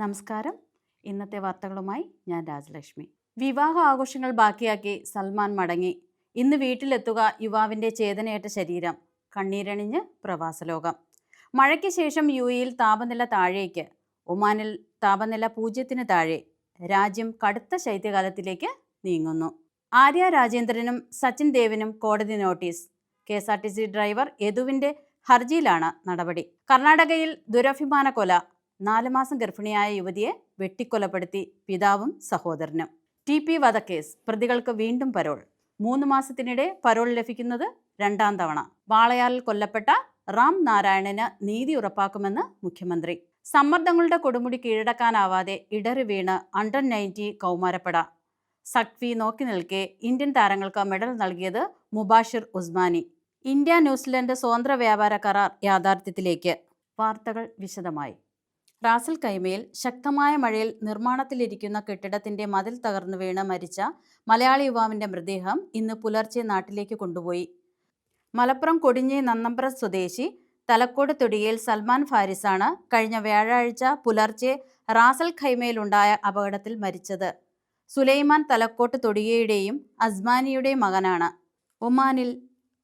നമസ്കാരം. ഇന്നത്തെ വാർത്തകളുമായി ഞാൻ രാജലക്ഷ്മി. വിവാഹ ആഘോഷങ്ങൾ ബാക്കിയാക്കി സൽമാൻ മടങ്ങി. ഇന്ന് വീട്ടിലെത്തുക യുവാവിൻ്റെ ചേതനയേറ്റ ശരീരം. കണ്ണീരണിഞ്ഞ് പ്രവാസലോകം. മഴയ്ക്ക് ശേഷം യുഎഇയിൽ താപനില താഴേക്ക്. ഒമാനിൽ താപനില 0-ന് താഴെ. രാജ്യം കടുത്ത ശൈത്യകാലത്തിലേക്ക് നീങ്ങുന്നു. ആര്യ രാജേന്ദ്രനും സച്ചിൻ ദേവിനും കോടതി നോട്ടീസ്. KSRTC ഡ്രൈവർ യദുവിൻ്റെ ഹർജിയിലാണ് നടപടി. കർണാടകയിൽ ദുരഭിമാന കൊല. 4 മാസം ഗർഭിണിയായ യുവതിയെ വെട്ടിക്കൊലപ്പെടുത്തി പിതാവും സഹോദരനും. TP വധക്കേസ്. പ്രതികൾക്ക് വീണ്ടും പരോൾ. 3 മാസത്തിനിടെ പരോൾ ലഭിക്കുന്നത് 2ാം തവണ. വാളയാറിൽ കൊല്ലപ്പെട്ട റാം നാരായണന് നീതി ഉറപ്പാക്കുമെന്ന് മുഖ്യമന്ത്രി. സമ്മർദ്ദങ്ങളുടെ കൊടുമുടി കീഴടക്കാനാവാതെ ഇടറി വീണ് അണ്ടർ-19 കൗമാരപ്പട. സഖ്വി നോക്കി നിൽക്കെ ഇന്ത്യൻ താരങ്ങൾക്ക് മെഡൽ നൽകിയത് മുബാഷിർ ഉസ്മാനി. ഇന്ത്യ ന്യൂസിലൻഡ് സ്വതന്ത്ര വ്യാപാര കരാർ യാഥാർത്ഥ്യത്തിലേക്ക്. വാർത്തകൾ വിശദമായി. റാസൽ ഖൈമയിൽ ശക്തമായ മഴയിൽ നിർമ്മാണത്തിലിരിക്കുന്ന കെട്ടിടത്തിന്റെ മതിൽ തകർന്നു വീണ് മരിച്ച മലയാളി യുവാവിന്റെ മൃതദേഹം ഇന്ന് പുലർച്ചെ നാട്ടിലേക്ക് കൊണ്ടുപോയി. മലപ്പുറം കൊടിഞ്ഞി നന്നമ്പ്ര സ്വദേശി തലക്കോട് തൊടിയിൽ സൽമാൻ ഫാരിസാണ് കഴിഞ്ഞ വ്യാഴാഴ്ച പുലർച്ചെ റാസൽ ഖൈമയിലുണ്ടായ അപകടത്തിൽ മരിച്ചത്. സുലൈമാൻ തലക്കോട്ട് തൊടിയയുടെയും അസ്മാനിയുടെയും മകനാണ്. ഒമാനിൽ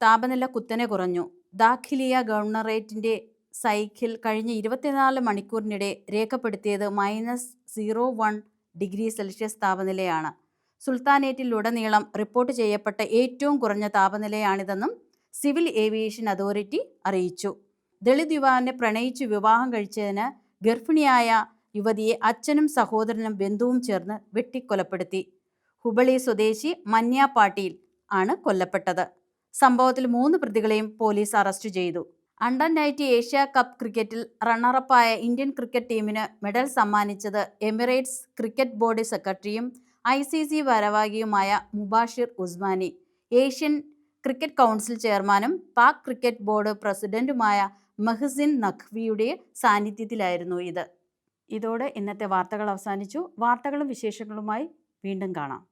താപനില കുത്തനെ കുറഞ്ഞു. ദാഖിലിയ ഗവർണറേറ്റിന്റെ സൈക്കിൾ കഴിഞ്ഞ 24 മണിക്കൂറിനിടെ രേഖപ്പെടുത്തിയത് -0.1 ഡിഗ്രി സെൽഷ്യസ് താപനിലയാണ്. സുൽത്താനേറ്റിലുടനീളം റിപ്പോർട്ട് ചെയ്യപ്പെട്ട ഏറ്റവും കുറഞ്ഞ താപനിലയാണിതെന്നും സിവിൽ ഏവിയേഷൻ അതോറിറ്റി അറിയിച്ചു. ദളിത് യുവാവിനെ പ്രണയിച്ചു വിവാഹം കഴിച്ചതിന് ഗർഭിണിയായ യുവതിയെ അച്ഛനും സഹോദരനും ബന്ധുവും ചേർന്ന് വെട്ടിക്കൊലപ്പെടുത്തി. ഹുബളി സ്വദേശി മന്യ പാട്ടീൽ ആണ് കൊല്ലപ്പെട്ടത്. സംഭവത്തിൽ 3 പ്രതികളെയും പോലീസ് അറസ്റ്റ് ചെയ്തു. അണ്ടർ-19 ഏഷ്യ കപ്പ് ക്രിക്കറ്റിൽ റണ്ണറപ്പായ ഇന്ത്യൻ ക്രിക്കറ്റ് ടീമിന് മെഡൽ സമ്മാനിച്ചത് എമിറേറ്റ്സ് ക്രിക്കറ്റ് ബോർഡ് സെക്രട്ടറിയും ICC ഭാരവാഹിയുമായ Mubashir Usmani. Asian cricket council ചെയർമാനും പാക് ക്രിക്കറ്റ് ബോർഡ് പ്രസിഡന്റുമായ മെഹ്സിൻ നഖ്വിയുടെ സാന്നിധ്യത്തിലായിരുന്നു ഇത്. ഇതോടെ ഇന്നത്തെ വാർത്തകൾ അവസാനിച്ചു. വാർത്തകളും വിശേഷങ്ങളുമായി വീണ്ടും കാണാം.